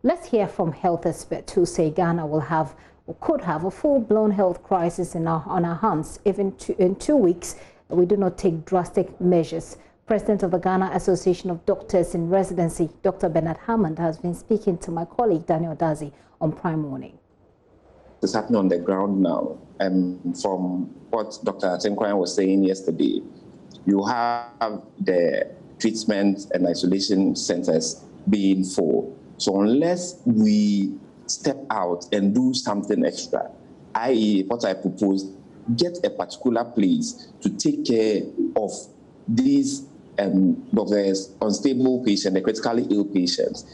Let's hear from health experts who say Ghana will have or could have a full-blown health crisis on our hands if in 2 weeks we do not take drastic measures. President of the Ghana Association of Doctors in Residency, Dr. Bernard Hammond, has been speaking to my colleague Daniel Dazi on Prime Morning. It's happening on the ground now. And from what Dr. Atenkwan was saying yesterday, you have the treatment and isolation centers being full. So unless we step out and do something extra, i.e. what I proposed, get a particular place to take care of these unstable patients, the critically ill patients.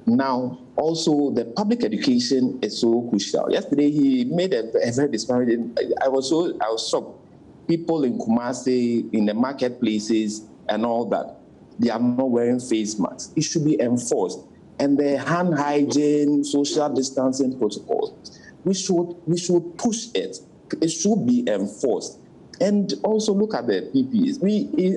Now, also, the public education is so crucial. Yesterday, he made a very disparaging. I was shocked. People in Kumasi, in the marketplaces, and all that, they are not wearing face masks. It should be enforced. And the hand hygiene, social distancing protocols, we should push it. It should be enforced. And also look at the PPEs.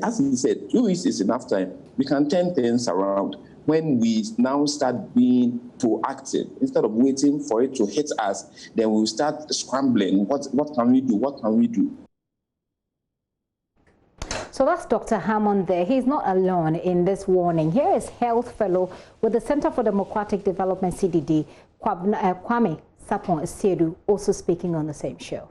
As he said, 2 weeks is enough time. We can turn things around when we now start being proactive. Instead of waiting for it to hit us, then we'll start scrambling. What can we do? What can we do? So that's Dr. Hammond there. He's not alone in this warning. Here is health fellow with the Center for Democratic Development, CDD, Kwame Sapon-Esiedu, also speaking on the same show.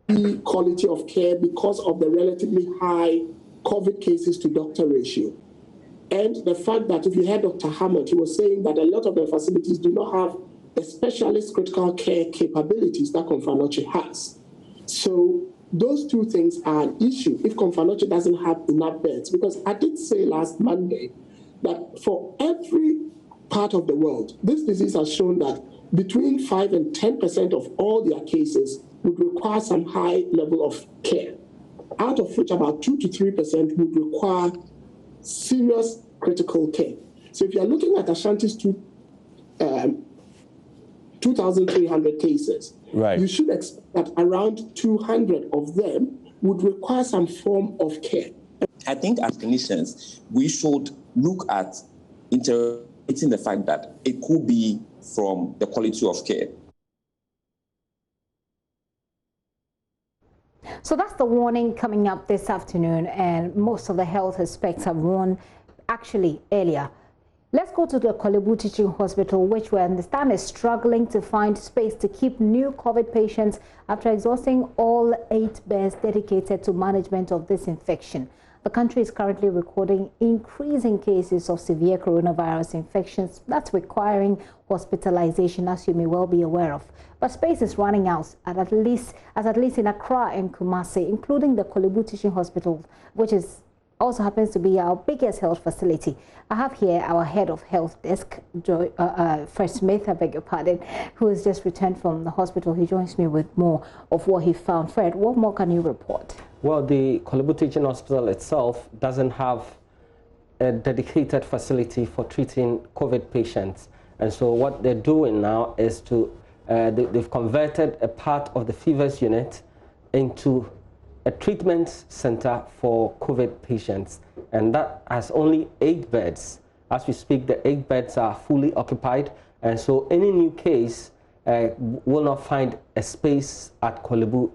The quality of care because of the relatively high COVID cases to doctor ratio. And the fact that if you heard Dr. Hammond, he was saying that a lot of the facilities do not have the specialist critical care capabilities that Komfanoche has. So those two things are an issue if Komfanoche doesn't have enough beds. Because I did say last Monday that for every part of the world, this disease has shown that between 5 and 10% of all their cases would require some high level of care, out of which about 2 to 3% would require serious critical care. So if you're looking at Ashanti's 2,300 cases, right, you should expect that around 200 of them would require some form of care. I think as clinicians, we should look at interrogating the fact that it could be from the quality of care. So that's the warning coming up this afternoon, and most of the health experts have warned actually earlier. Let's go to the Kolebu Teaching Hospital, which we understand is struggling to find space to keep new COVID patients after exhausting all 8 beds dedicated to management of this infection. The country is currently recording increasing cases of severe coronavirus infections that's requiring hospitalization, as you may well be aware of. But space is running out at least in Accra and Kumasi, including the Kolebu Teaching Hospital, which also happens to be our biggest health facility. I have here our head of health desk, Fred Smith, I beg your pardon, who has just returned from the hospital. He joins me with more of what he found. Fred, what more can you report? Well, the Kolebu Teaching Hospital itself doesn't have a dedicated facility for treating COVID patients. And so what they're doing now is they've converted a part of the fevers unit into a treatment center for COVID patients. And that has only 8 beds. As we speak, the 8 beds are fully occupied. And so any new case will not find a space at Kolebu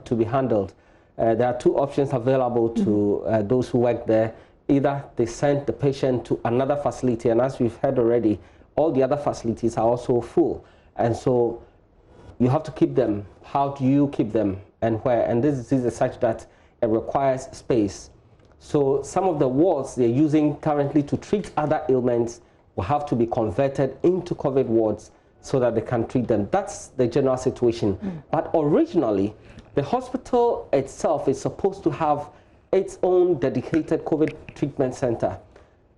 to be handled. There are 2 options available to those who work there. Either they send the patient to another facility, and as we've heard already, all the other facilities are also full. And so you have to keep them. How do you keep them and where? And this disease is such that it requires space. So some of the wards they're using currently to treat other ailments will have to be converted into COVID wards so that they can treat them. That's the general situation. But originally, the hospital itself is supposed to have its own dedicated COVID treatment center.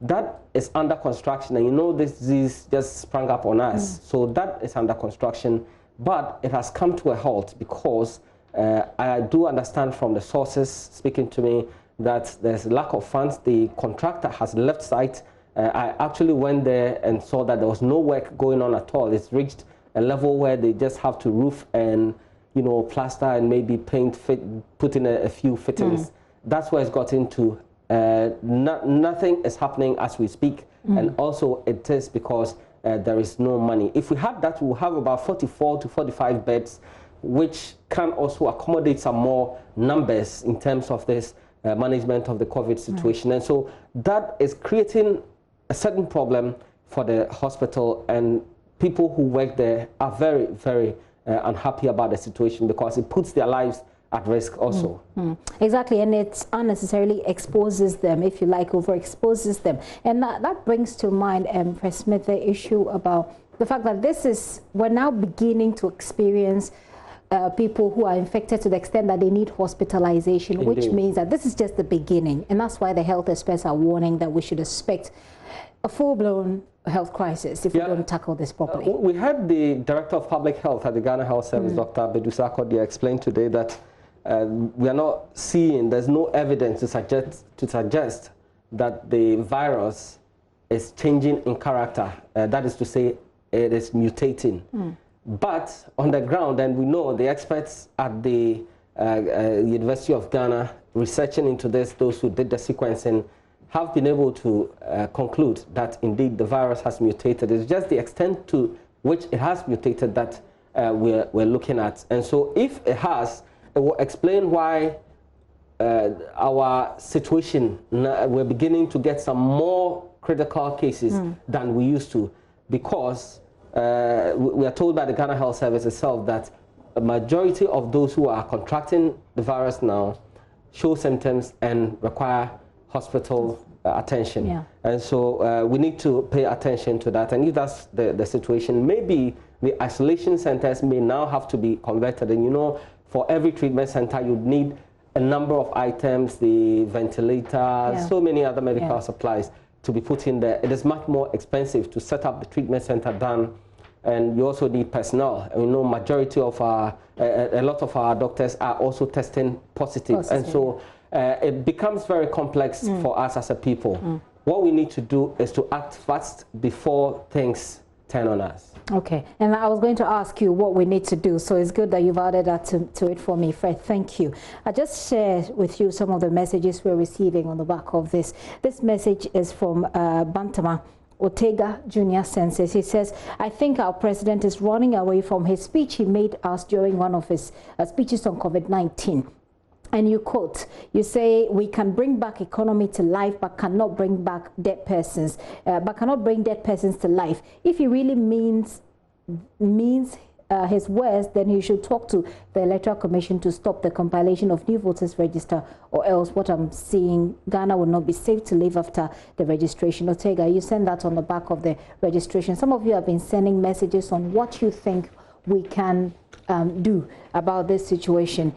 That is under construction, and you know this disease just sprang up on us. So that is under construction, but it has come to a halt because I do understand from the sources speaking to me that there's a lack of funds. The contractor has left site. I actually went there and saw that there was no work going on at all. It's reached a level where they just have to roof and plaster and maybe paint, put in a few fittings. That's where it's got into. Nothing is happening as we speak, and also it is because there is no money. If we had that, we'll have about 44 to 45 beds, which can also accommodate some more numbers in terms of this management of the COVID situation. And so that is creating a certain problem for the hospital, and people who work there are very, very unhappy about the situation because it puts their lives at risk also. Exactly, and it unnecessarily exposes them, if you like, overexposes them. And that brings to mind, Press Smith, the issue about the fact that we're now beginning to experience people who are infected to the extent that they need hospitalization, Indeed. Which means that this is just the beginning. And that's why the health experts are warning that we should expect a full-blown health crisis if we don't tackle this properly. We had the Director of Public Health at the Ghana Health Service, Dr. Bedusa Kodia, explain today that we are not seeing, there's no evidence to suggest that the virus is changing in character. That is to say, it is mutating. But on the ground, and we know the experts at the University of Ghana researching into this, those who did the sequencing, have been able to conclude that indeed the virus has mutated. It's just the extent to which it has mutated that we're looking at. And so if it has, it will explain why our situation, we're beginning to get some more critical cases than we used to, because we are told by the Ghana Health Service itself that a majority of those who are contracting the virus now show symptoms and require hospital attention. And so we need to pay attention to that. And if that's the situation, maybe the isolation centers may now have to be converted. And you know, for every treatment center, you'd need a number of items, the ventilator, so many other medical supplies to be put in there. It is much more expensive to set up the treatment center than, and you also need personnel. And we know majority of our, a lot of our doctors are also testing positive. And so it becomes very complex for us as a people. What we need to do is to act fast before things turn on us. Okay, and I was going to ask you what we need to do, so it's good that you've added that to it for me, Fred. Thank you. I just share with you some of the messages we're receiving on the back of this. This message is from Bantama Ortega Jr. Census. He says, I think our president is running away from his speech he made us during one of his speeches on COVID-19. And you quote, you say, we can bring back economy to life, but cannot bring back dead persons, to life. If he really means his words, then he should talk to the Electoral Commission to stop the compilation of new voters register, or else what I'm seeing, Ghana will not be safe to live after the registration. Ortega, you send that on the back of the registration. Some of you have been sending messages on what you think we can do about this situation.